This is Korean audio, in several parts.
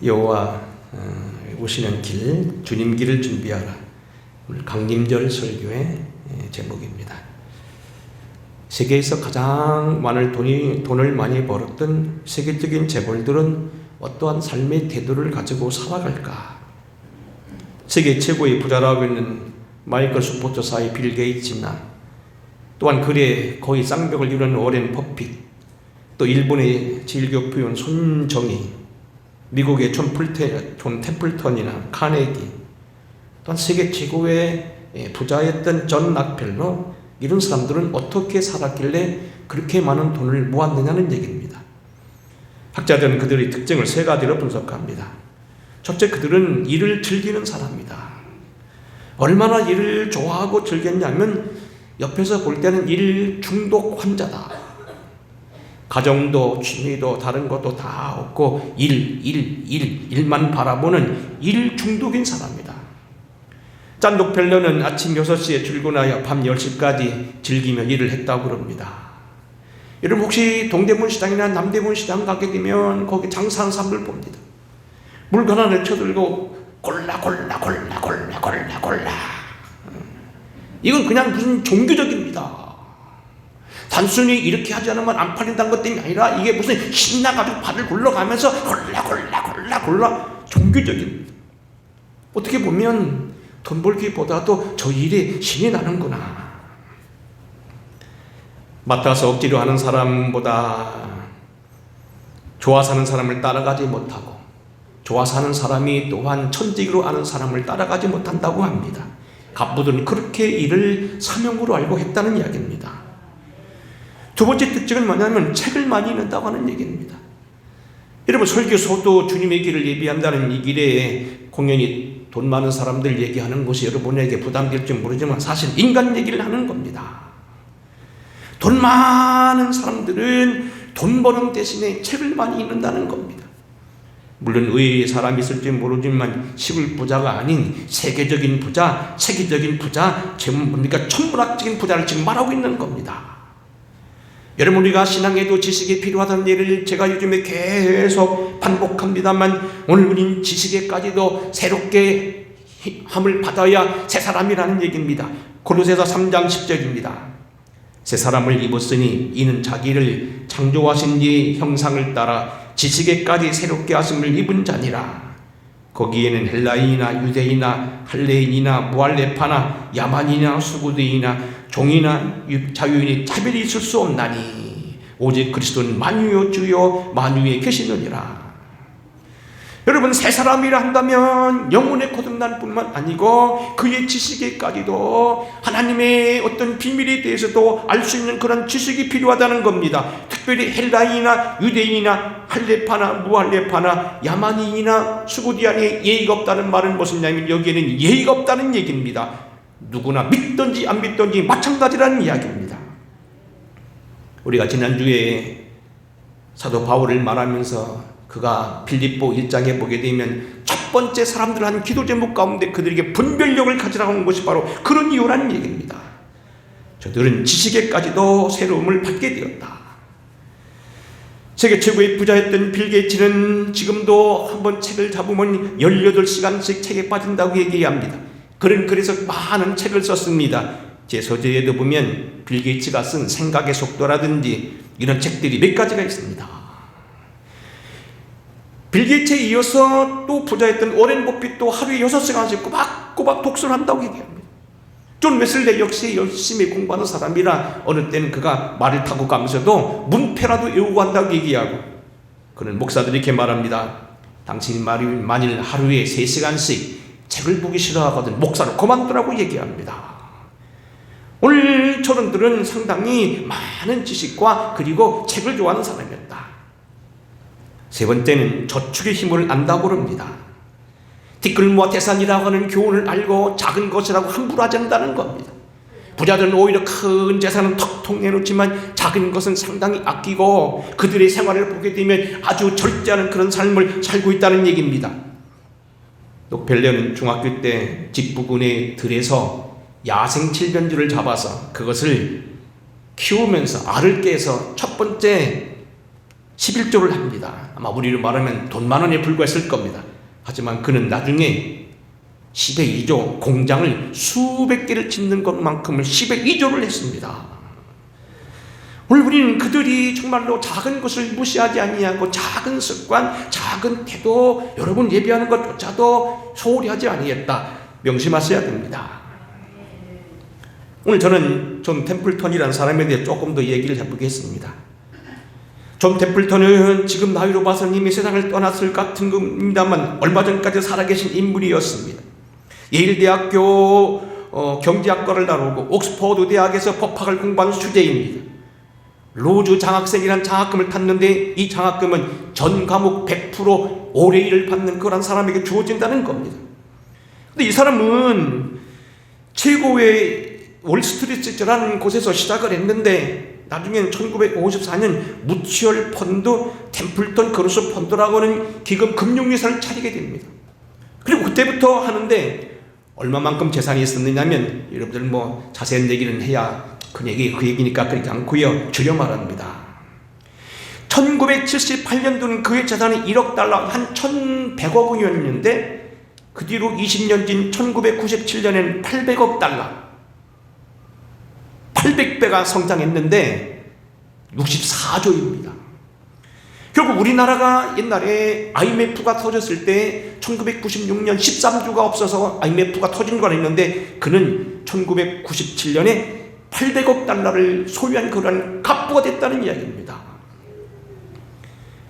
여호와 오시는 길, 주님 길을 준비하라. 오늘 강림절 설교의 제목입니다. 세계에서 가장 돈을 많이 벌었던 세계적인 재벌들은 어떠한 삶의 태도를 가지고 살아갈까? 세계 최고의 부자라고 있는 마이클 스포츠사의 빌 게이츠나 또한 글에 거의 쌍벽을 이루는 워렌 버핏, 또 일본의 제일교포인 손정희, 미국의 존 템플턴이나 카네기, 또한 세계 최고의 부자였던 존 락펠러, 이런 사람들은 어떻게 살았길래 그렇게 많은 돈을 모았느냐는 얘기입니다. 학자들은 그들의 특징을 세 가지로 분석합니다. 첫째, 그들은 일을 즐기는 사람이다. 얼마나 일을 좋아하고 즐겼냐면 옆에서 볼 때는 일 중독 환자다. 가정도 취미도 다른 것도 다 없고 일만 바라보는 일 중독인 사람이다. 잔 록펠러는 아침 6시에 출근하여 밤 10시까지 즐기며 일을 했다고 그럽니다. 여러분 혹시 동대문 시장이나 남대문 시장 가게 되면 거기 장사하는 사람들 봅니다. 물건 하나 쳐들고 골라. 이건 그냥 무슨 종교적입니다. 단순히 이렇게 하지 않으면 안 팔린다는 것 때문이 아니라 이게 무슨 신나가지고 발을 굴러가면서 골라 종교적인, 어떻게 보면 돈 벌기보다도 저 일에 신이 나는구나. 맡아서 억지로 하는 사람보다 좋아 사는 사람을 따라가지 못하고 좋아 사는 사람이 또한 천직으로 아는 사람을 따라가지 못한다고 합니다. 갑부들은 그렇게 일을 사명으로 알고 했다는 이야기입니다. 두 번째 특징은 뭐냐면 책을 많이 읽는다고 하는 얘기입니다. 여러분 설교서도 주님의 길을 예비한다는 이 길에 공연히 돈 많은 사람들 얘기하는 것이 여러분에게 부담될지 모르지만 사실 인간 얘기를 하는 겁니다. 돈 많은 사람들은 돈 버는 대신에 책을 많이 읽는다는 겁니다. 물론 의외의 사람이 있을지 모르지만 시골 부자가 아닌 세계적인 부자, 세계적인 부자, 그러니까 천문학적인 부자를 지금 말하고 있는 겁니다. 여러분 우리가 신앙에도 지식이 필요하다는 예를 제가 요즘에 계속 반복합니다만 오늘 우린 지식에까지도 새롭게 함을 받아야 새 사람이라는 얘기입니다. 골로새서 3장 10절입니다. 새 사람을 입었으니 이는 자기를 창조하신 이의 형상을 따라 지식에까지 새롭게 하심을 입은 자니라. 거기에는 헬라인이나 유대인이나 할레인이나 무할레파나 야만이나 수구드이나 종이나 자유인이 차별이 있을 수 없나니 오직 그리스도는 만유의 주요 만유에 계시느니라. 여러분 새 사람이라 한다면 영혼의 거듭날 뿐만 아니고 그의 지식에까지도 하나님의 어떤 비밀에 대해서도 알 수 있는 그런 지식이 필요하다는 겁니다. 특별히 헬라인이나 유대인이나 할레파나 무할레파나 야만인이나 수구디안에 예의가 없다는 말은 무슨 말이냐면 여기에는 예의가 없다는 얘기입니다. 누구나 믿든지 안 믿든지 마찬가지라는 이야기입니다. 우리가 지난주에 사도 바울을 말하면서 그가 빌립보 1장에 보게 되면 첫 번째 사람들 한 기도 제목 가운데 그들에게 분별력을 가지라고 하는 것이 바로 그런 이유라는 얘기입니다. 저들은 지식에까지도 새로움을 받게 되었다. 세계 최고의 부자였던 빌 게이츠는 지금도 한번 책을 잡으면 18시간씩 책에 빠진다고 얘기합니다. 그는 그래서 많은 책을 썼습니다. 제 서재에도 보면 빌 게이츠가 쓴 생각의 속도라든지 이런 책들이 몇 가지가 있습니다. 빌 게이츠에 이어서 또 부자였던 워렌 버핏도 하루에 6시간씩 꼬박꼬박 독서를 한다고 얘기합니다. 존 웨슬리 역시 열심히 공부하는 사람이라 어느 때는 그가 말을 타고 가면서도 문패라도 외우고 한다고 얘기하고, 그는 목사들이 이렇게 말합니다. 당신이 만일 하루에 3시간씩 책을 보기 싫어하거든 목사를 그만두라고 얘기합니다. 오늘 저런들은 상당히 많은 지식과 그리고 책을 좋아하는 사람이었다. 세 번째는 저축의 힘을 안다고 합니다. 티끌모아 태산이라고 하는 교훈을 알고 작은 것이라고 함부로 하지 않는다는 겁니다. 부자들은 오히려 큰 재산은 턱턱 내놓지만 작은 것은 상당히 아끼고 그들의 생활을 보게 되면 아주 절제하는 그런 삶을 살고 있다는 얘기입니다. 록펠러는 중학교 때 집 부근의 들에서 야생 칠변주를 잡아서 그것을 키우면서 알을 깨서 첫 번째 11조를 합니다. 아마 우리로 말하면 돈 10,000원에 불과했을 겁니다. 하지만 그는 나중에 10의 2조, 공장을 수백 개를 짓는 것만큼을 10의 2조를 했습니다. 오늘 우리는 그들이 정말로 작은 것을 무시하지 아니하고 작은 습관, 작은 태도, 여러분 예배하는 것조차도 소홀히 하지 아니했다. 명심하셔야 됩니다. 오늘 저는 존 템플턴이라는 사람에 대해 조금 더 얘기를 해보겠습니다. 존 템플턴은 지금 나이로 봐서는 이미 세상을 떠났을 것 같은 겁니다만 얼마 전까지 살아계신 인물이었습니다. 예일대학교 경제학과를 다루고 옥스퍼드 대학에서 법학을 공부한 수재입니다. 로즈 장학생이라는 장학금을 탔는데 이 장학금은 전 과목 100% 올해 일을 받는 그런 사람에게 주어진다는 겁니다. 근데 이 사람은 최고의 월스트리트라는 곳에서 시작을 했는데 나중에는 1954년 무추얼 펀드 템플턴 그로스 펀드라고 하는 기금 금융회사를 차리게 됩니다. 그리고 그때부터 하는데 얼마만큼 재산이 있었느냐면 여러분들 뭐 자세한 얘기는 해야 그 얘기니까 그렇지 않고요. 줄여 말합니다. 1978년도는 그의 재산이 1억 달러, 한 1,100억 원이었는데 그 뒤로 20년 진 1997년에는 800억 달러, 800배가 성장했는데 64조입니다. 결국 우리나라가 옛날에 IMF가 터졌을 때 1996년 13조가 없어서 IMF가 터진 걸 했는데 그는 1997년에 800억 달러를 소유한 그런 갑부가 됐다는 이야기입니다.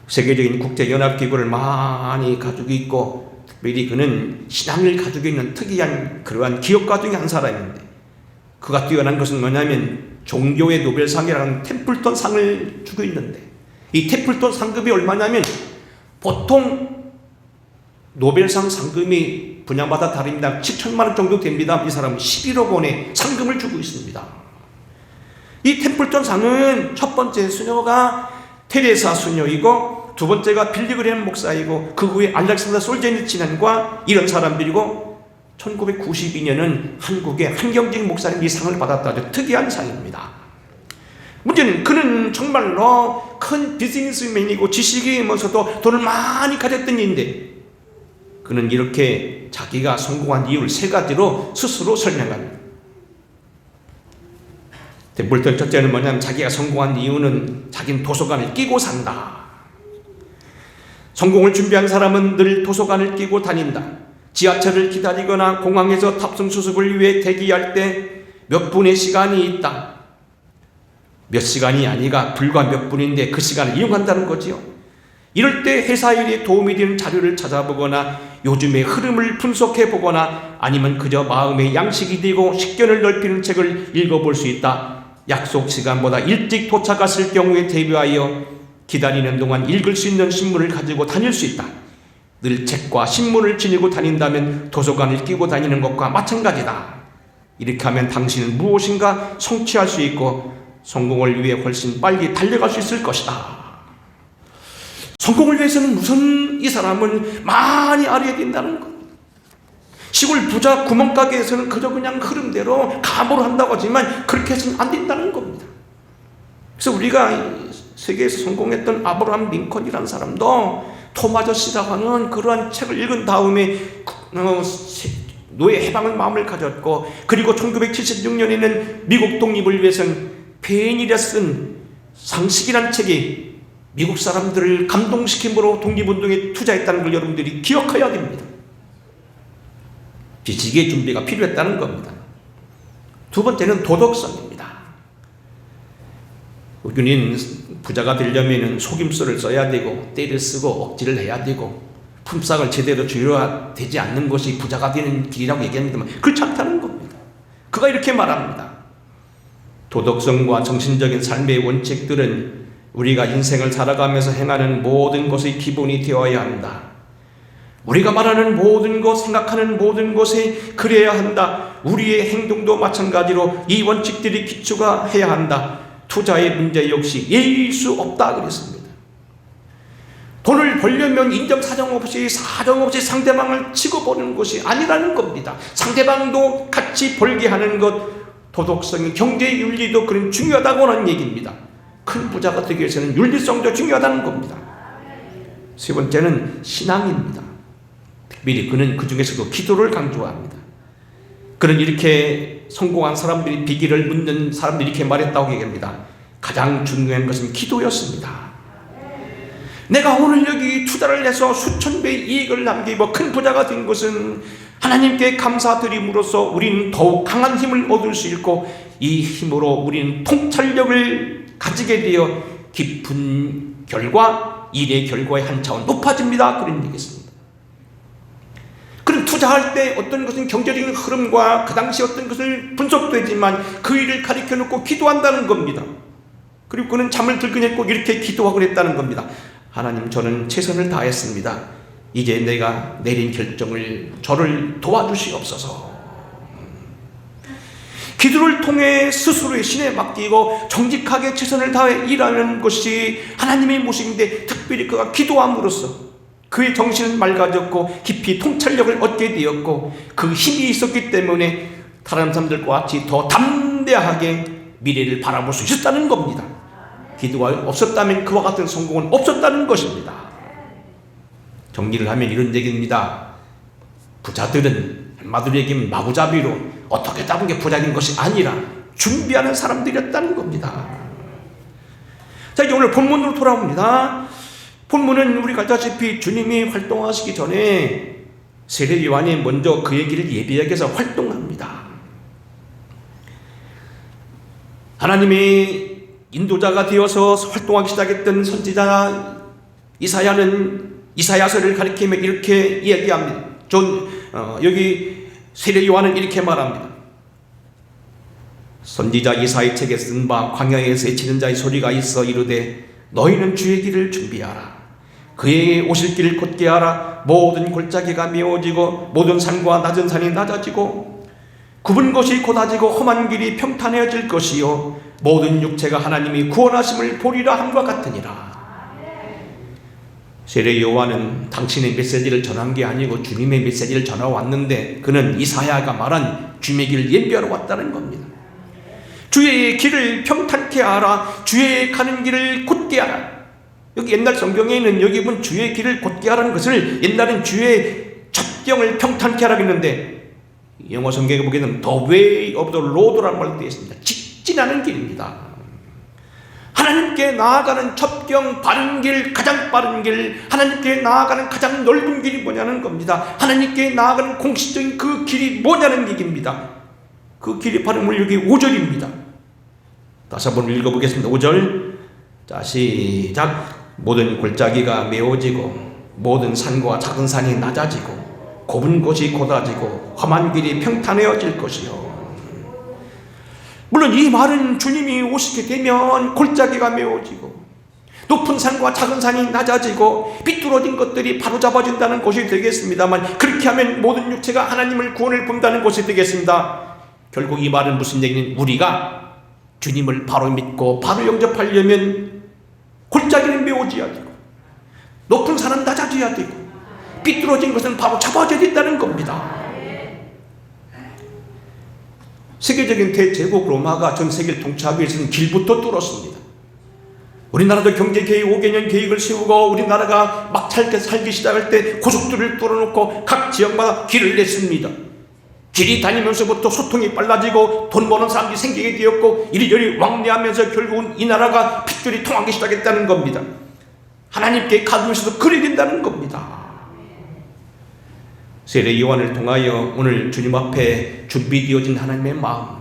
세계적인 국제연합기구를 많이 가지고 있고 특별히 그는 신앙을 가지고 있는 특이한 그러한 기업가 중에 한 사람인데 그가 뛰어난 것은 뭐냐면 종교의 노벨상이라는 템플턴 상을 주고 있는데 이 템플턴 상금이 얼마냐면 보통 노벨상 상금이 분야마다 다릅니다. 7천만 원 정도 됩니다. 이 사람은 11억 원의 상금을 주고 있습니다. 이 템플턴 상은 첫 번째 수녀가 테레사 수녀이고 두 번째가 빌리그램 목사이고 그 후에 알렉산더 솔제니친과 이런 사람들이고 1992년은 한국의 한경직 목사님이 이 상을 받았다. 아주 특이한 상입니다. 문제는 그는 정말로 큰 비즈니스맨이고 지식이면서도 돈을 많이 가졌던 이인데 그는 이렇게 자기가 성공한 이유를 3가지로 스스로 설명합니다. 템플턴 첫째는 뭐냐면 자기가 성공한 이유는 자기는 도서관을 끼고 산다. 성공을 준비한 사람은 늘 도서관을 끼고 다닌다. 지하철을 기다리거나 공항에서 탑승 수습을 위해 대기할 때 몇 분의 시간이 있다. 몇 시간이 아니라 불과 몇 분인데 그 시간을 이용한다는 거지요. 이럴 때 회사 일에 도움이 되는 자료를 찾아보거나 요즘의 흐름을 분석해 보거나 아니면 그저 마음의 양식이 되고 식견을 넓히는 책을 읽어볼 수 있다. 약속 시간보다 일찍 도착했을 경우에 대비하여 기다리는 동안 읽을 수 있는 신문을 가지고 다닐 수 있다. 늘 책과 신문을 지니고 다닌다면 도서관을 끼고 다니는 것과 마찬가지다. 이렇게 하면 당신은 무엇인가 성취할 수 있고 성공을 위해 훨씬 빨리 달려갈 수 있을 것이다. 성공을 위해서는 우선 이 사람은 많이 알아야 된다는 것. 시골 부자 구멍가게에서는 그저 그냥 흐름대로 감으로 한다고 하지만 그렇게 해서는 안 된다는 겁니다. 그래서 우리가 세계에서 성공했던 아브라함 링컨이라는 사람도 톰 아저씨라고 하는 그러한 책을 읽은 다음에 노예 해방의 마음을 가졌고 그리고 1976년에는 미국 독립을 위해서는 페인이라 쓴 상식이라는 책이 미국 사람들을 감동시킴으로 독립운동에 투자했다는 걸 여러분들이 기억해야 됩니다. 지식의 준비가 필요했다는 겁니다. 두 번째는 도덕성입니다. 우리는 부자가 되려면 속임수를 써야 되고 때를 쓰고 억지를 해야 되고 품삯을 제대로 줘야 되지 않는 것이 부자가 되는 길이라고 얘기합니다만 그렇지 않다는 겁니다. 그가 이렇게 말합니다. 도덕성과 정신적인 삶의 원칙들은 우리가 인생을 살아가면서 행하는 모든 것의 기본이 되어야 한다. 우리가 말하는 모든 것, 생각하는 모든 것에 그래야 한다. 우리의 행동도 마찬가지로 이 원칙들이 기초가 해야 한다. 투자의 문제 역시 예의일 수 없다 그랬습니다. 돈을 벌려면 인정사정 없이 사정 없이 상대방을 치고 버리는 것이 아니라는 겁니다. 상대방도 같이 벌게 하는 것, 도덕성이 경제윤리도 그런 중요하다고 하는 얘기입니다. 큰 부자가 되기 위해서는 윤리성도 중요하다는 겁니다. 세 번째는 신앙입니다. 특별히 그는 그 중에서도 기도를 강조합니다. 그는 이렇게 성공한 사람들이 비결을 묻는 사람들이 이렇게 말했다고 얘기합니다. 가장 중요한 것은 기도였습니다. 내가 오늘 여기 투자를 해서 수천 배의 이익을 남기고 큰 부자가 된 것은 하나님께 감사드림으로써 우리는 더욱 강한 힘을 얻을 수 있고, 이 힘으로 우리는 통찰력을 가지게 되어 깊은 결과, 일의 결과의 한 차원 높아집니다. 그런 얘기였습니다. 그럼 투자할 때 어떤 것은 경제적인 흐름과 그 당시 어떤 것을 분석도 했지만 그 일을 가리켜 놓고 기도한다는 겁니다. 그리고 그는 잠을 들거냈고 이렇게 기도하고 그랬다는 겁니다. 하나님, 저는 최선을 다했습니다. 이제 내가 내린 결정을 저를 도와주시옵소서. 기도를 통해 스스로의 신에 맡기고 정직하게 최선을 다해 일하는 것이 하나님의 모습인데, 특별히 그가 기도함으로써 그의 정신은 맑아졌고 깊이 통찰력을 얻게 되었고, 그 힘이 있었기 때문에 다른 사람들과 같이 더 담대하게 미래를 바라볼 수 있었다는 겁니다. 기도가 없었다면 그와 같은 성공은 없었다는 것입니다. 정리를 하면 이런 얘기입니다. 부자들은 한마디로 얘기하면 마구잡이로 어떻게 잡은 게 부자인 것이 아니라 준비하는 사람들이었다는 겁니다. 자, 이제 오늘 본문으로 돌아옵니다. 본문은 우리가 알다시피 주님이 활동하시기 전에 세례 요한이 먼저 그의 길을 예비하기 위해서 활동합니다. 하나님이 인도자가 되어서 활동하기 시작했던 선지자 이사야서를 가리키며 이렇게 이야기합니다. 여기 세례 요한은 이렇게 말합니다. 선지자 이사야의 책에 쓴 바 광야에서 외치는 자의 소리가 있어 이르되 너희는 주의 길을 준비하라. 그의 오실 길을 곧게 하라. 모든 골짜기가 메워지고 모든 산과 낮은 산이 낮아지고 굽은 것이 곧아지고 험한 길이 평탄해질 것이요 모든 육체가 하나님이 구원하심을 보리라 함과 같으니라. 세례 요한은 당신의 메시지를 전한 게 아니고 주님의 메시지를 전해왔는데, 그는 이사야가 말한 주님의 길을 예비하러 왔다는 겁니다. 주의 길을 평탄케 하라. 주의 가는 길을 곧게 하라. 여기 옛날 성경에는 여기 보면 주의 길을 곧게 하라는 것을 옛날엔 주의 첩경을 평탄케 하라고 했는데, 영어 성경에 보기에는 The way of the Lord라는 말로 되어 있습니다. 직진하는 길입니다. 하나님께 나아가는 첩경, 바른 길, 가장 빠른 길, 하나님께 나아가는 가장 넓은 길이 뭐냐는 겁니다. 하나님께 나아가는 공식적인 그 길이 뭐냐는 얘기입니다. 그 길이 바로 여기 5절입니다. 다시 한번 읽어보겠습니다. 5절. 자, 시작. 모든 골짜기가 메워지고 모든 산과 작은 산이 낮아지고 좁은 곳이 곧아지고 험한 길이 평탄해질 것이요. 물론 이 말은 주님이 오시게 되면 골짜기가 메워지고 높은 산과 작은 산이 낮아지고 삐뚤어진 것들이 바로잡아진다는 것이 되겠습니다만, 그렇게 하면 모든 육체가 하나님을 구원을 본다는 것이 되겠습니다. 결국 이 말은 무슨 얘기는, 우리가 주님을 바로 믿고 바로 영접하려면 골짜기는 메워져야 되고 높은 산은 낮아져야 되고 삐뚤어진 것은 바로 잡아져야 된다는 겁니다. 세계적인 대제국 로마가 전 세계를 통치하기 위해서는 길부터 뚫었습니다. 우리나라도 경제계획 5개년 계획을 세우고 우리나라가 막 살기 시작할 때 고속도로를 뚫어놓고 각 지역마다 길을 냈습니다. 길이 다니면서부터 소통이 빨라지고 돈 버는 사람들이 생기게 되었고 이리저리 왕래하면서 결국은 이 나라가 핏줄이 통하기 시작했다는 겁니다. 하나님께 가두면서도 그래야 된다는 겁니다. 세례 요한을 통하여 오늘 주님 앞에 준비되어진 하나님의 마음,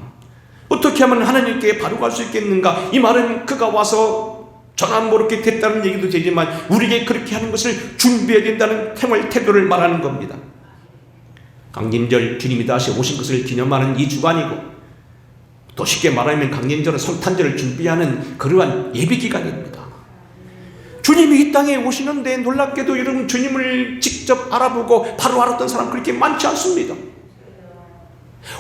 어떻게 하면 하나님께 바로 갈 수 있겠는가? 이 말은 그가 와서 전환 모르게 됐다는 얘기도 되지만 우리에게 그렇게 하는 것을 준비해야 된다는 생활 태도를 말하는 겁니다. 강림절, 주님이 다시 오신 것을 기념하는 이 주간이고, 또 쉽게 말하면 강림절은 성탄절을 준비하는 그러한 예비기간입니다. 주님이 이 땅에 오시는데 놀랍게도 여러분, 주님을 직접 알아보고 바로 알았던 사람 그렇게 많지 않습니다.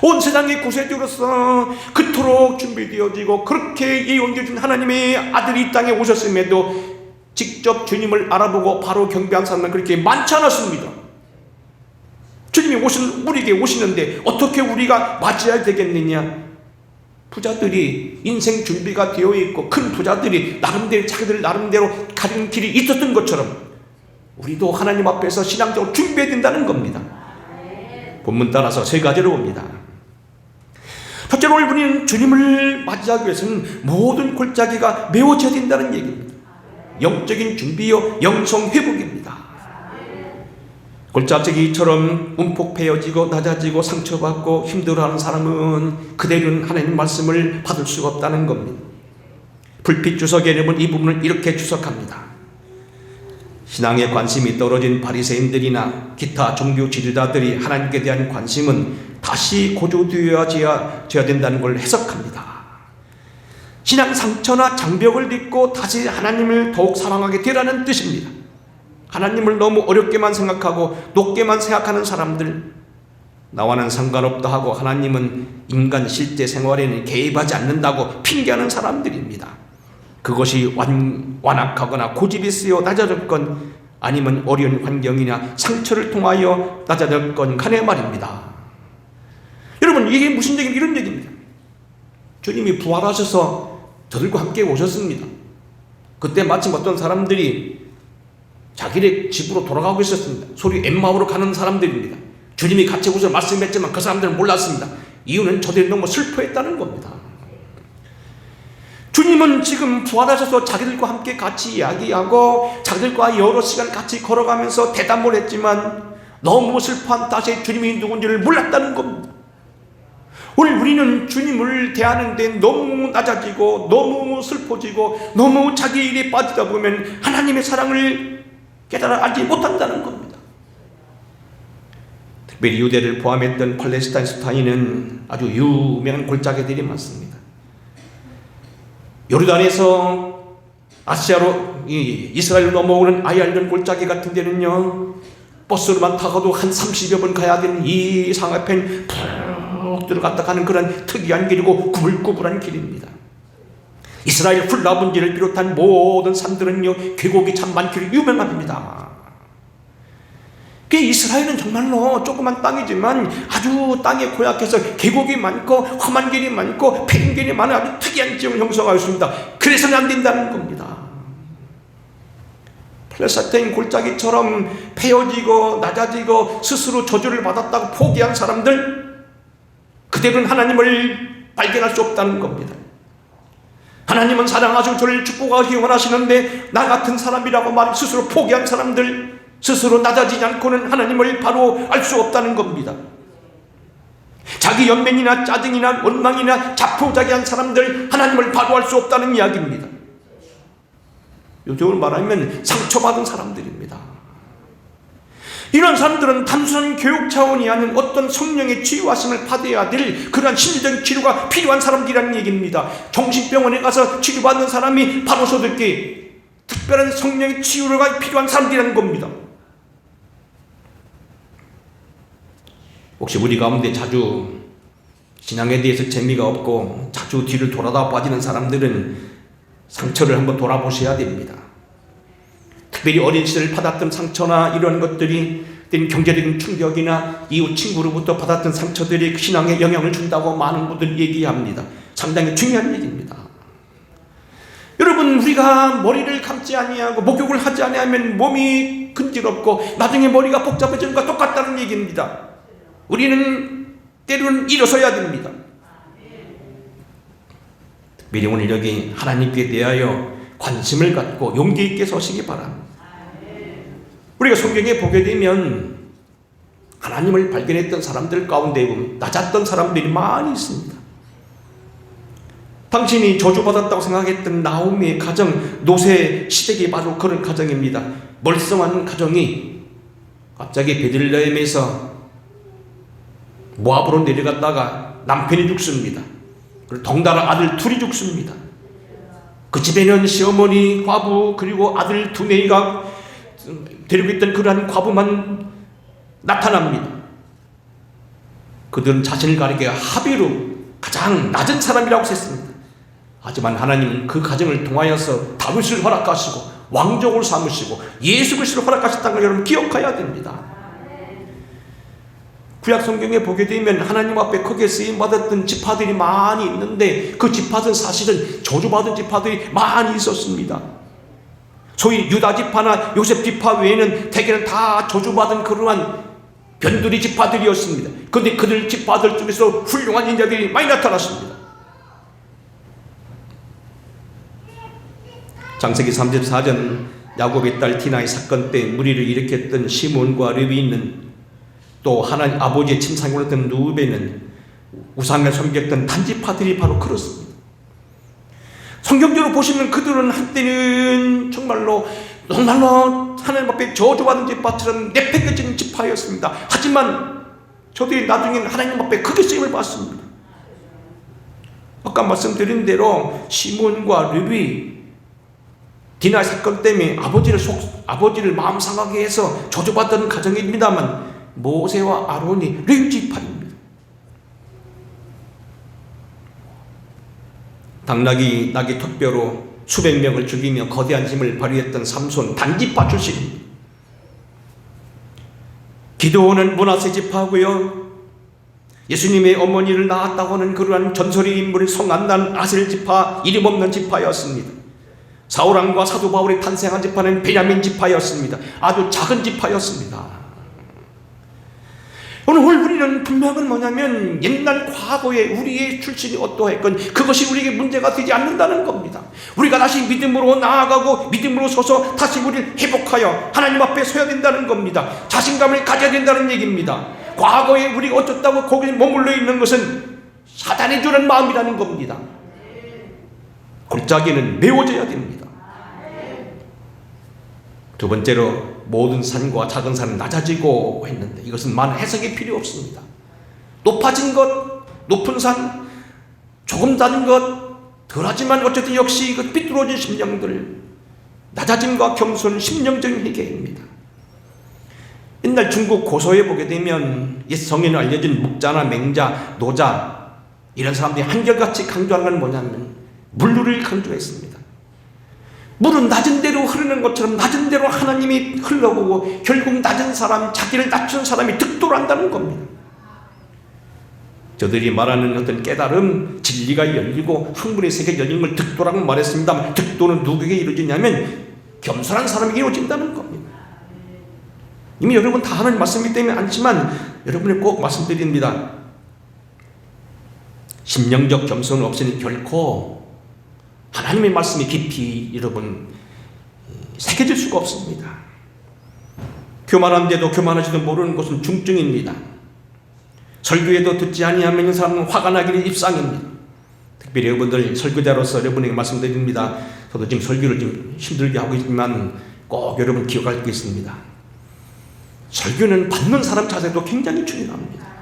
온 세상의 구세주로서 그토록 준비되어지고 그렇게 예언되어진 하나님의 아들이 이 땅에 오셨음에도 직접 주님을 알아보고 바로 경배한 사람은 그렇게 많지 않았습니다. 주님이 우리에게 오시는데 어떻게 우리가 맞이해야 되겠느냐? 부자들이 인생 준비가 되어 있고 큰 부자들이 나름대로 자기들 나름대로 가는 길이 있었던 것처럼 우리도 하나님 앞에서 신앙적으로 준비해야 된다는 겁니다. 본문 따라서 세 가지로 봅니다. 첫째로 우리는 주님을 맞이하기 위해서는 모든 골짜기가 메워져야 된다는 얘기입니다. 영적인 준비요 영성 회복입니다. 골짜기처럼 움푹 베어지고 낮아지고 상처받고 힘들어하는 사람은 그대로는 하나님 말씀을 받을 수가 없다는 겁니다. 불빛 주석의 이름은 이 부분을 이렇게 주석합니다. 신앙에 관심이 떨어진 바리새인들이나 기타 종교 지도자들이 하나님께 대한 관심은 다시 고조되어야 된다는 걸 해석합니다. 신앙 상처나 장벽을 딛고 다시 하나님을 더욱 사랑하게 되라는 뜻입니다. 하나님을 너무 어렵게만 생각하고 높게만 생각하는 사람들, 나와는 상관없다 하고 하나님은 인간 실제 생활에는 개입하지 않는다고 핑계하는 사람들입니다. 그것이 완악하거나 고집이 쓰여 낮아졌건 아니면 어려운 환경이나 상처를 통하여 낮아졌건 간에 말입니다. 여러분, 이게 무슨 얘기입니까? 이런 얘기입니다. 주님이 부활하셔서 저들과 함께 오셨습니다. 그때 마침 어떤 사람들이 자기네 집으로 돌아가고 있었습니다. 소위 엠마오로 가는 사람들입니다. 주님이 같이 오셔서 말씀했지만 그 사람들은 몰랐습니다. 이유는 저들이 너무 슬퍼했다는 겁니다. 주님은 지금 부활하셔서 자기들과 함께 같이 이야기하고 자기들과 여러 시간 같이 걸어가면서 대담을 했지만 너무 슬퍼한 탓에 주님이 누군지를 몰랐다는 겁니다. 오늘 우리는 주님을 대하는데 너무 낮아지고 너무 슬퍼지고 너무 자기 일에 빠지다 보면 하나님의 사랑을 깨달아 알지 못한다는 겁니다. 특별히 유대를 포함했던 팔레스타인 스타인은 아주 유명한 골짜기들이 많습니다. 요르단에서 아시아로 이스라엘로 넘어오는 아얄론 골짜기 같은 데는요, 버스로만 타고도 한 30여 번 가야 되는 이 상하편 푹 들어갔다 가는 그런 특이한 길이고 구불구불한 길입니다. 이스라엘 훌라분지를 비롯한 모든 산들은요 계곡이 참 많기로 유명합니다. 이스라엘은 정말로 조그만 땅이지만 아주 땅이 고약해서 계곡이 많고 험한 길이 많고 패인 길이 많은 아주 특이한 지형 형성하고 있습니다. 그래서는 안 된다는 겁니다. 팔레스타인 골짜기처럼 패어지고 낮아지고 스스로 저주를 받았다고 포기한 사람들, 그들은 하나님을 발견할 수 없다는 겁니다. 하나님은 사랑하시고 저를 축복하기 원하시는데 나 같은 사람이라고 말 스스로 포기한 사람들, 스스로 낮아지지 않고는 하나님을 바로 알 수 없다는 겁니다. 자기 연맹이나 짜증이나 원망이나 자포자기한 사람들, 하나님을 바로 알 수 없다는 이야기입니다. 요즘으로 말하면 상처받은 사람들입니다. 이런 사람들은 단순한 교육 차원이 아닌 어떤 성령의 치유하심을 받아야 될 그러한 심리적인 치료가 필요한 사람들이라는 얘기입니다. 정신병원에 가서 치료받는 사람이 바로 저들께 특별한 성령의 치유가 필요한 사람들이라는 겁니다. 혹시 우리 가운데 자주 신앙에 대해서 재미가 없고 자주 뒤를 돌아다 빠지는 사람들은 상처를 한번 돌아보셔야 됩니다. 특별히 어린 시절 받았던 상처나 이런 것들이 경제적인 충격이나 이웃 친구로부터 받았던 상처들이 신앙에 영향을 준다고 많은 분들이 얘기합니다. 상당히 중요한 얘기입니다. 여러분, 우리가 머리를 감지 아니하고 목욕을 하지 아니하면 몸이 근질없고 나중에 머리가 복잡해지는 것과 똑같다는 얘기입니다. 우리는 때로는 일어서야 됩니다. 특별히 오늘 여기 하나님께 대하여 관심을 갖고 용기 있게 서시기 바랍니다. 우리가 성경에 보게 되면 하나님을 발견했던 사람들 가운데 보면 낮았던 사람들이 많이 있습니다. 당신이 저주받았다고 생각했던 나오미의 가정, 노새 시댁이 바로 그런 가정입니다. 멀쩡한 가정이 갑자기 베들레헴에서 모압으로 내려갔다가 남편이 죽습니다. 그리고 덩달아 아들 둘이 죽습니다. 그 집에는 시어머니, 과부, 그리고 아들 두 명이가 데리고 있던 그러한 과부만 나타납니다. 그들은 자신을 가리켜 합의로 가장 낮은 사람이라고 했습니다. 하지만 하나님은 그 가정을 통하여서 다윗을 허락하시고 왕족을 삼으시고 예수 그리스도를 허락하셨다는 걸 여러분 기억해야 됩니다. 구약 성경에 보게 되면 하나님 앞에 크게 쓰임받았던 지파들이 많이 있는데 그 지파들은 사실은 저주받은 지파들이 많이 있었습니다. 소위 유다 지파나 요셉 지파 외에는 대개는 다 저주받은 그러한 변두리 지파들이었습니다. 그런데 그들 지파들 중에서 훌륭한 인자들이 많이 나타났습니다. 창세기 34전 야곱의 딸 디나의 사건 때 무리를 일으켰던 시몬과 레위는 또 하나님 아버지의 침상으로 했던 루벤은 우상을 섬겼던 단지파들이 바로 그렇습니다. 성경적으로 보시면 그들은 한때는 정말로 하나님 앞에 저주받은 지파처럼 내팽개친 지파였습니다. 하지만 저들이 나중에는 하나님 앞에 크게 쓰임을 받습니다. 아까 말씀드린 대로 시몬과 레위 디나 사건 때문에 아버지를 마음 상하게 해서 저주받던 가정입니다만 모세와 아론이 레위 지파입니다. 당나귀 나귀 턱뼈로 수백 명을 죽이며 거대한 힘을 발휘했던 삼손 단지파 출신입니다. 기드온은 므낫세 지파고요. 예수님의 어머니를 낳았다고 하는 그러한 전설의 인물 성안난 아셀 지파, 이름 없는 지파였습니다. 사울왕과 사도 바울이 탄생한 지파는 베냐민 지파였습니다. 아주 작은 지파였습니다. 오늘 우리는 분명한 뭐냐면 옛날 과거에 우리의 출신이 어떠했건 그것이 우리에게 문제가 되지 않는다는 겁니다. 우리가 다시 믿음으로 나아가고 믿음으로 서서 다시 우리를 회복하여 하나님 앞에 서야 된다는 겁니다. 자신감을 가져야 된다는 얘기입니다. 과거에 우리가 어쩌다고 거기에 머물러 있는 것은 사단이 주는 마음이라는 겁니다. 골짜기는 메워져야 됩니다. 두 번째로 모든 산과 작은 산은 낮아지고 했는데 이것은 많은 해석이 필요 없습니다. 높아진 것, 높은 산, 조금 낮은 것, 덜하지만 어쨌든 역시 이것 삐뚤어진 심령들, 낮아짐과 겸손, 심령적인 회개입니다. 옛날 중국 고서에 보게 되면 옛 성인을 알려진 묵자나 맹자, 노자 이런 사람들이 한결같이 강조한 건 뭐냐면 물류를 강조했습니다. 물은 낮은 대로 흐르는 것처럼 낮은 대로 하나님이 흘러보고 결국 낮은 사람, 자기를 낮춘 사람이 득도한다는 겁니다. 저들이 말하는 어떤 깨달음, 진리가 열리고 학문의 세계 열린 걸 득도라고 말했습니다만 득도는 누구에게 이루어지냐면 겸손한 사람에게 이루어진다는 겁니다. 이미 여러분 다 하는 말씀이기 때문에 않지만 여러분이 꼭 말씀드립니다. 심령적 겸손은 없으니 결코 하나님의 말씀이 깊이 여러분 새겨질 수가 없습니다. 교만한데도 교만하지도 모르는 것은 중증입니다. 설교에도 듣지 아니하면 있는 사람은 화가 나기는 입상입니다. 특별히 여러분들 설교자로서 여러분에게 말씀드립니다. 저도 지금 설교를 좀 힘들게 하고 있지만 꼭 여러분 기억할 게 있습니다. 설교는 받는 사람 자세도 굉장히 중요합니다.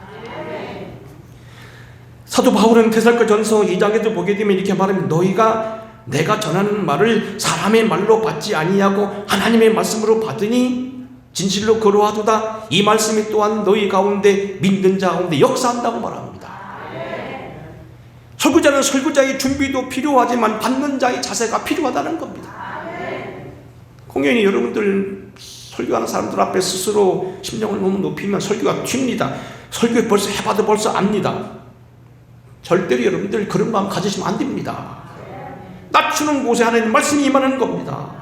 사도 바울은 데살로니가전서 2장에도 보게 되면 이렇게 말합니다. 너희가 내가 전하는 말을 사람의 말로 받지 아니하고 하나님의 말씀으로 받으니 진실로 그러하도다. 이 말씀이 또한 너희 가운데 믿는 자 가운데 역사한다고 말합니다. 설교자는 설교자의 준비도 필요하지만 받는 자의 자세가 필요하다는 겁니다. 공연히 여러분들 설교하는 사람들 앞에 스스로 심령을 너무 높이면 설교가 튑니다. 설교 벌써 해봐도 벌써 압니다. 절대로 여러분들 그런 마음 가지시면 안 됩니다. 낮추는 곳에 하나님 말씀이 임하는 겁니다.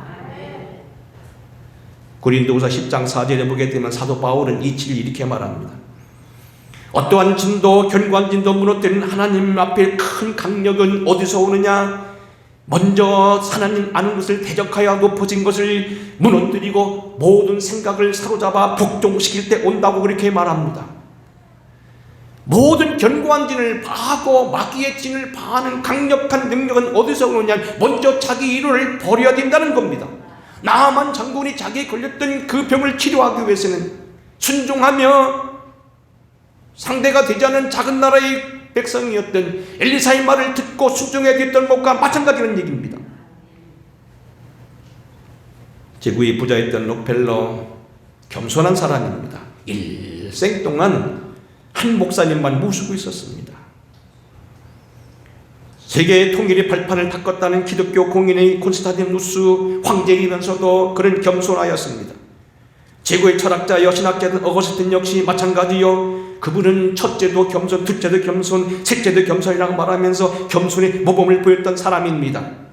고린도후서 10장 4절에 보게 되면 사도 바울은 이치를 이렇게 말합니다. 어떠한 진도 견고한 진도 무너뜨린 하나님 앞에 큰 강력은 어디서 오느냐? 먼저 하나님 아는 것을 대적하여 높아진 것을 무너뜨리고 모든 생각을 사로잡아 복종시킬 때 온다고 그렇게 말합니다. 모든 견고한 진을 파하고 마귀의 진을 파하는 강력한 능력은 어디서 오느냐? 먼저 자기 이론을 버려야 된다는 겁니다. 나아만 장군이 자기에 걸렸던 그 병을 치료하기 위해서는 순종하며 상대가 되지 않은 작은 나라의 백성이었던 엘리사의 말을 듣고 순종해야 됐던 것과 마찬가지라는 얘기입니다. 제국의 부자였던 록펠러, 겸손한 사람입니다. 일생 동안 한 목사님만 모시고 있었습니다. 세계의 통일의 발판을 닦았다는 기독교 공인의 콘스탄티누스 황제이면서도 그런 겸손하였습니다. 최고의 철학자 여신학자든 어거스틴 역시 마찬가지요. 그분은 첫째도 겸손, 둘째도 겸손, 셋째도 겸손이라고 말하면서 겸손의 모범을 보였던 사람입니다.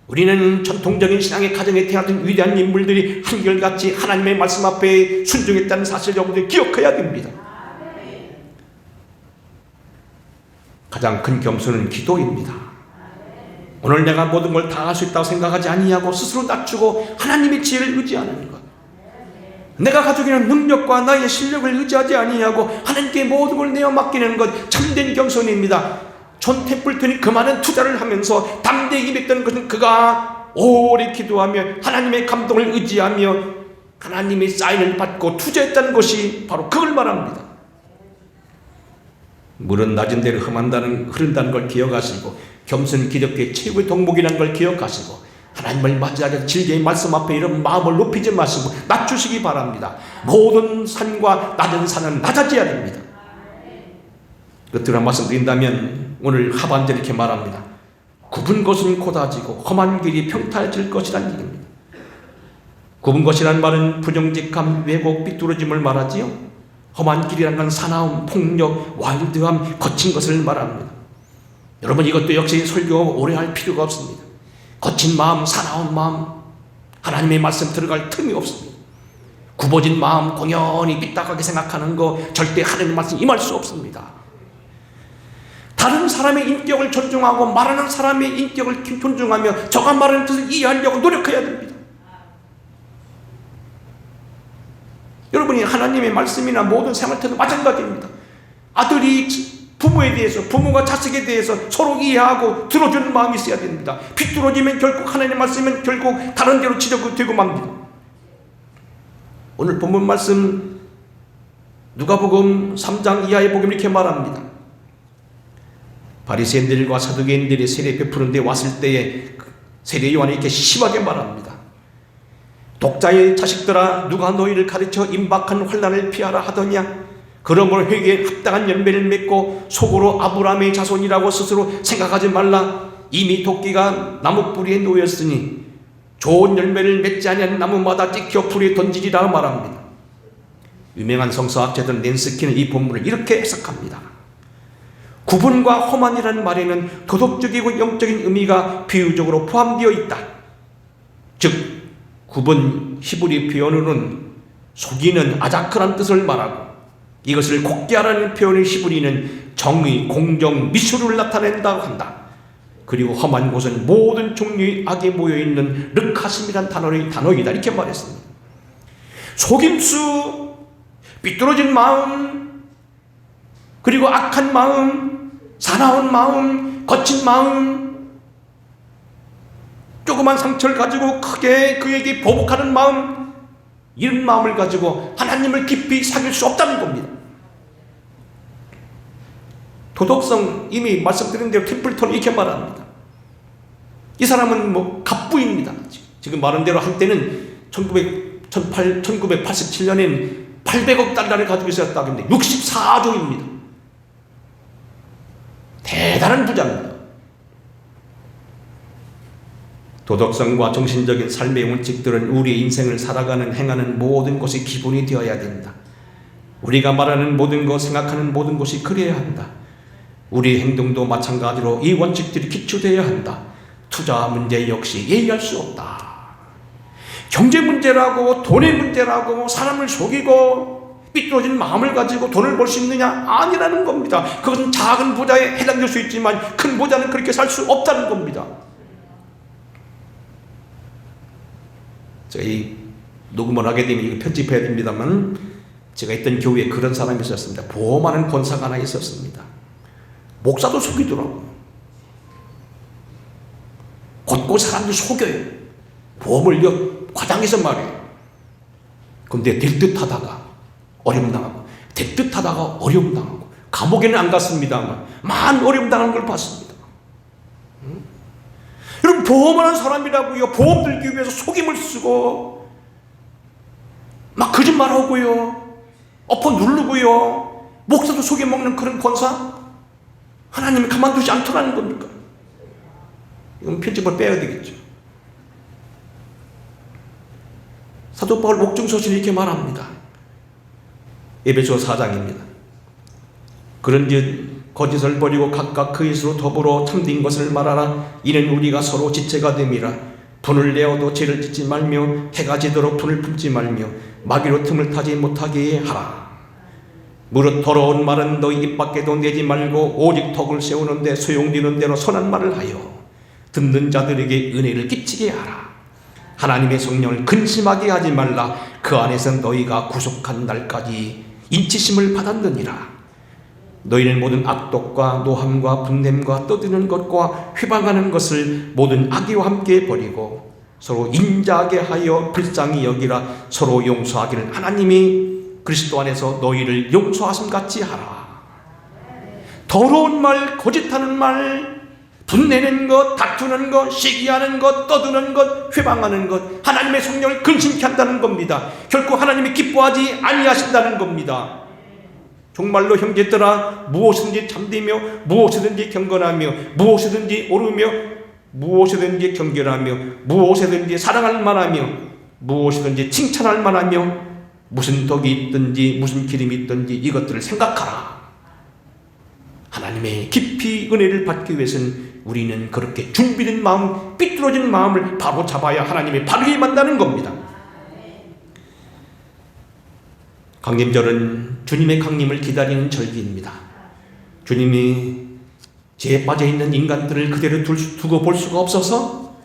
우리는 전통적인 신앙의 가정에 태어난 위대한 인물들이 한결같이 하나님의 말씀 앞에 순종했다는 사실 여러분들이 기억해야 됩니다. 가장 큰 겸손은 기도입니다. 오늘 내가 모든 걸 다 할 수 있다고 생각하지 아니하고 스스로 낮추고 하나님의 지혜를 의지하는 것, 내가 가지고 있는 능력과 나의 실력을 의지하지 아니하고 하나님께 모든 걸 내어 맡기는 것, 참된 겸손입니다. 존 템플턴이 그 많은 투자를 하면서 담대히 임했던 것은 그가 오래 기도하며 하나님의 감동을 의지하며 하나님의 사인을 받고 투자했다는 것이 바로 그걸 말합니다. 물은 낮은 데로 흐른다는 걸 기억하시고, 겸손은 기독교의 최고의 덕목이라는 걸 기억하시고, 하나님을 맞이하여 질게의 말씀 앞에 이런 마음을 높이지 마시고 낮추시기 바랍니다. 모든 산과 낮은 산은 낮아져야 됩니다. 끝으로 말씀드린다면 오늘 하반절 이렇게 말합니다. 굽은 것은 곧아지고 험한 길이 평탄해질 것이라는 얘기입니다. 굽은 것이란 말은 부정직함, 왜곡, 삐뚤어짐을 말하지요. 험한 길이란 건 사나움, 폭력, 와일드함, 거친 것을 말합니다. 여러분, 이것도 역시 설교 오래 할 필요가 없습니다. 거친 마음, 사나운 마음, 하나님의 말씀 들어갈 틈이 없습니다. 굽어진 마음, 공연히 삐딱하게 생각하는 거 절대 하나님의 말씀 임할 수 없습니다. 다른 사람의 인격을 존중하고 말하는 사람의 인격을 존중하며 저가 말하는 뜻을 이해하려고 노력해야 됩니다. 여러분이 하나님의 말씀이나 모든 생활태도 마찬가지입니다. 아들이 부모에 대해서, 부모가 자식에 대해서 서로 이해하고 들어주는 마음이 있어야 됩니다. 비뚤어지면 결국 하나님의 말씀은 결국 다른 데로 지적되고 맙니다. 오늘 본문 말씀 누가복음 3장 이하의 복음 이렇게 말합니다. 바리새인들과 사두개인들이 세례 베푸는 데 왔을 때에 세례 요한이 이렇게 심하게 말합니다. 독자의 자식들아, 누가 너희를 가르쳐 임박한 환난을 피하라 하더냐? 그러므로 회개에 합당한 열매를 맺고 속으로 아브라함의 자손이라고 스스로 생각하지 말라. 이미 도끼가 나무 뿌리에 놓였으니 좋은 열매를 맺지 아니한 나무마다 찍혀 불에 던지리라 말합니다. 유명한 성서학자들 낸스키는 이 본문을 이렇게 해석합니다. 구분과 험한이라는 말에는 도덕적이고 영적인 의미가 비유적으로 포함되어 있다. 즉 구분 히브리 표현으로는 속이는 아자크란 뜻을 말하고, 이것을 곱게 하라는 표현의 히브리는 정의, 공정, 미수를 나타낸다고 한다. 그리고 험한 곳은 모든 종류의 악이 모여있는 르카심이란 단어이다 이렇게 말했습니다. 속임수, 삐뚤어진 마음, 그리고 악한 마음, 사나운 마음, 거친 마음, 조그만 상처를 가지고 크게 그에게 보복하는 마음, 이런 마음을 가지고 하나님을 깊이 사귈 수 없다는 겁니다. 도덕성 이미 말씀드린 대로 템플턴이 이렇게 말합니다. 이 사람은 뭐 갑부입니다. 지금 말한 대로 한때는 1987년엔 800억 달러를 가지고 있었다고 했는데 64조입니다. 대단한 부자입니다. 도덕성과 정신적인 삶의 원칙들은 우리의 인생을 살아가는 행하는 모든 것이 기본이 되어야 된다. 우리가 말하는 모든 것, 생각하는 모든 것이 그래야 한다. 우리의 행동도 마찬가지로 이 원칙들이 기초되어야 한다. 투자 문제 역시 예의할 수 없다. 경제 문제라고, 돈의 문제라고 사람을 속이고 삐뚤어진 마음을 가지고 돈을 벌 수 있느냐? 아니라는 겁니다. 그것은 작은 부자에 해당될 수 있지만 큰 부자는 그렇게 살 수 없다는 겁니다. 제가 이 녹음을 하게 되면 이거 편집해야 됩니다만, 제가 있던 교회에 그런 사람이 있었습니다. 보험하는 권사가 하나 있었습니다. 목사도 속이더라고요. 곳곳 사람들 속여요. 보험을 과장해서 말해요. 근데 될 듯 하다가 어려움 당하고, 될 듯 하다가 어려움 당하고, 감옥에는 안 갔습니다만 많은 어려움 당하는 걸 봤습니다. 여러분, 보험하는 사람이라고요, 보험 들기 위해서 속임을 쓰고 막 거짓말하고요, 엎어 누르고요, 목사도 속여먹는 그런 권사, 하나님이 가만두지 않더라는 겁니까? 이건 편집을 빼야 되겠죠. 사도 바울 옥중서신이 이렇게 말합니다. 에베소 4장입니다. 그런즉 거짓을 버리고 각각 그의 수로 더불어 참된 것을 말하라. 이는 우리가 서로 지체가 됨이라. 분을 내어도 죄를 짓지 말며 해가 지도록 분을 품지 말며 마귀로 틈을 타지 못하게 하라. 무릇 더러운 말은 너희 입 밖에도 내지 말고 오직 덕을 세우는데 소용되는 대로 선한 말을 하여 듣는 자들에게 은혜를 끼치게 하라. 하나님의 성령을 근심하게 하지 말라. 그 안에서 너희가 구속한 날까지 인치심을 받았느니라. 너희는 모든 악독과 노함과 분냄과 떠드는 것과 회방하는 것을 모든 악의와 함께 버리고 서로 인자하게 하여 불쌍히 여기라. 서로 용서하기를 하나님이 그리스도 안에서 너희를 용서하심 같이 하라. 더러운 말, 거짓하는 말, 분내는 것, 다투는 것, 시기하는 것, 떠드는 것, 회방하는 것, 하나님의 성령을 근심케 한다는 겁니다. 결코 하나님이 기뻐하지 아니하신다는 겁니다. 정말로 형제들아, 무엇이든지 참되며 무엇이든지 경건하며 무엇이든지 오르며 무엇이든지 경결하며 무엇이든지 사랑할 만하며 무엇이든지 칭찬할 만하며 무슨 덕이 있든지 무슨 기름이 있든지 이것들을 생각하라. 하나님의 깊이 은혜를 받기 위해서는 우리는 그렇게 준비된 마음, 삐뚤어진 마음을 바로 잡아야 하나님의 바르게 만나는 겁니다. 강림절은 주님의 강림을 기다리는 절기입니다. 주님이 죄에 빠져있는 인간들을 그대로 두고 볼 수가 없어서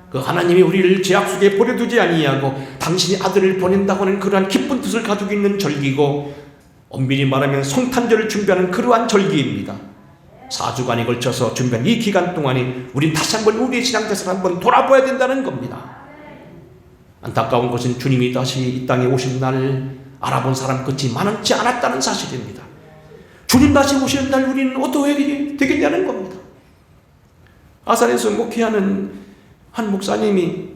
그 하나님이 우리를 죄악 속에 버려두지 아니하고 당신의 아들을 보낸다고 하는 그러한 기쁜 뜻을 가지고 있는 절기고, 엄밀히 말하면 성탄절을 준비하는 그러한 절기입니다. 4주간에 걸쳐서 준비한 이 기간 동안에 우린 다시 한번 우리의 신앙대사를 한번 돌아봐야 된다는 겁니다. 안타까운 것은 주님이 다시 이 땅에 오신 날 알아본 사람 끝이 많지 않았다는 사실입니다. 주님 다시 오시는 날 우리는 어떻게 되겠냐는 겁니다. 아산에서 목회하는 한 목사님이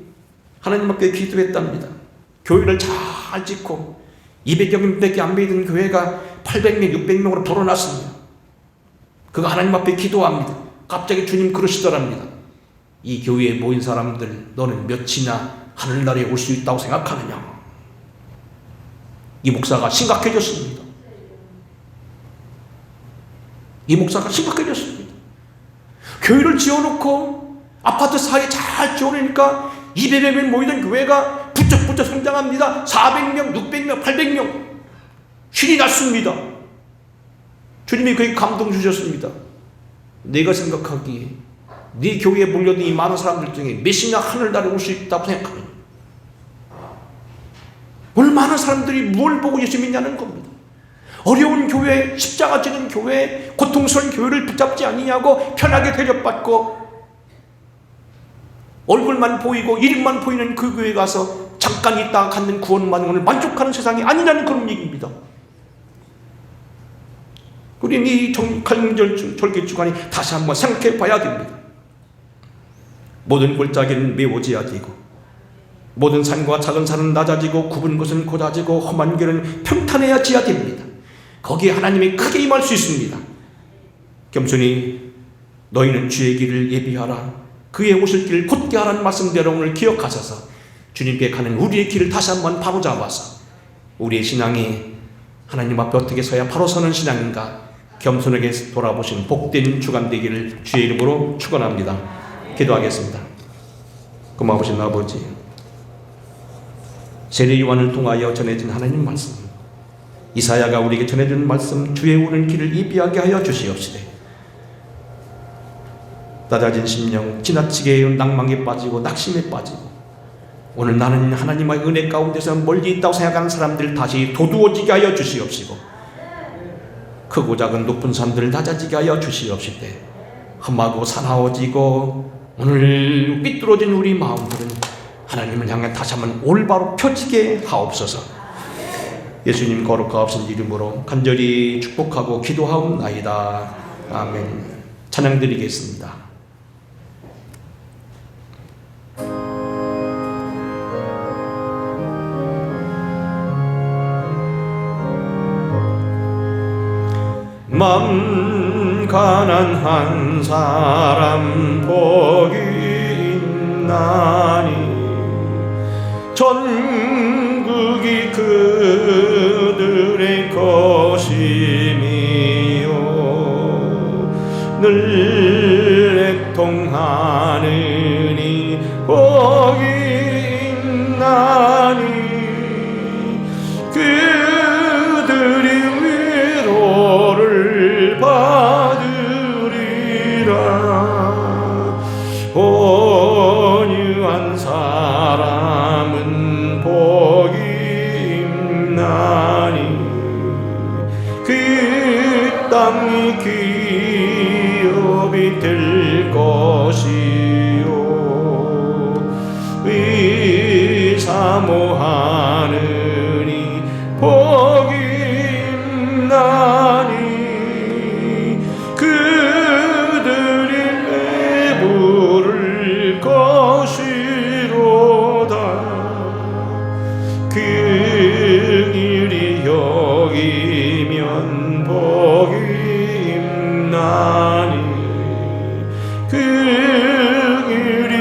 하나님 앞에 기도했답니다. 교회를 잘 짓고 200여 명밖에 안 믿은 교회가 800명, 600명으로 불어났습니다. 그가 하나님 앞에 기도합니다. 갑자기 주님 그러시더랍니다. 이 교회에 모인 사람들, 너는 몇이나 하늘나라에 올 수 있다고 생각하느냐? 이 목사가 심각해졌습니다. 이 목사가 심각해졌습니다. 교회를 지어놓고 아파트 사이에 잘 지어놓으니까 200여 명 모이던 교회가 부쩍부쩍 성장합니다. 400명, 600명, 800명 신이 났습니다. 주님이 그에게 감동 주셨습니다. 내가 생각하기에 네 교회에 몰려든 이 많은 사람들 중에 몇이나 하늘나라에 올 수 있다고 생각하느냐? 얼마나 사람들이 뭘 보고 예수 믿냐는 겁니다. 어려운 교회, 십자가 지는 교회, 고통스러운 교회를 붙잡지 아니냐고 편하게 대접받고 얼굴만 보이고 이름만 보이는 그 교회에 가서 잠깐 있다가 갖는 구원만을 만족하는 세상이 아니라는 그런 얘기입니다. 우리는 이 강림절 절기 주간에 다시 한번 생각해 봐야 됩니다. 모든 골짜기는 메워져야지고 모든 산과 작은 산은 낮아지고 굽은 것은 곧아지고 험한 길은 평탄해야지야 됩니다. 거기에 하나님이 크게 임할 수 있습니다. 겸손히 너희는 주의 길을 예비하라. 그의 오실 길을 곧게 하라는 말씀대로 오늘 기억하셔서 주님께 가는 우리의 길을 다시 한번 바로잡아서 우리의 신앙이 하나님 앞에 어떻게 서야 바로 서는 신앙인가 겸손하게 돌아보신 복된 주간 되기를 주의 이름으로 축원합니다. 기도하겠습니다. 고마우신 아버지, 세례 요한을 통하여 전해진 하나님 말씀, 이사야가 우리에게 전해준 말씀, 주의 오는 길을 예비하게 하여 주시옵시되 낮아진 심령, 지나치게 낭망에 빠지고 낙심에 빠지고 오늘 나는 하나님의 은혜 가운데서 멀리 있다고 생각하는 사람들 다시 도두어지게 하여 주시옵시고 크고 작은 높은 산들을 낮아지게 하여 주시옵시되 험하고 사나워지고 오늘 삐뚤어진 우리 마음들은 하나님을 향해 다시 한번 올바로 펴지게 하옵소서. 예수님 거룩하옵신 이름으로 간절히 축복하고 기도하옵나이다. 아멘. 찬양 드리겠습니다. 맘 가난한 사람 복이 있나니 전국이 그들의 것임이요 기업이 될 것이요 사모하느니 복이 있나니 그들이 배부를 것이로다. 긍휼히 여기면 복이 있나니 긍휼히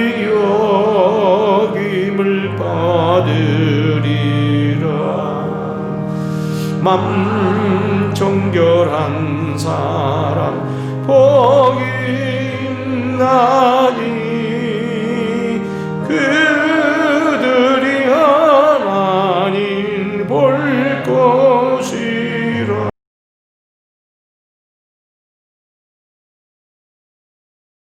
여김을 받으리라. 맘 정결한 사람 복이 있나니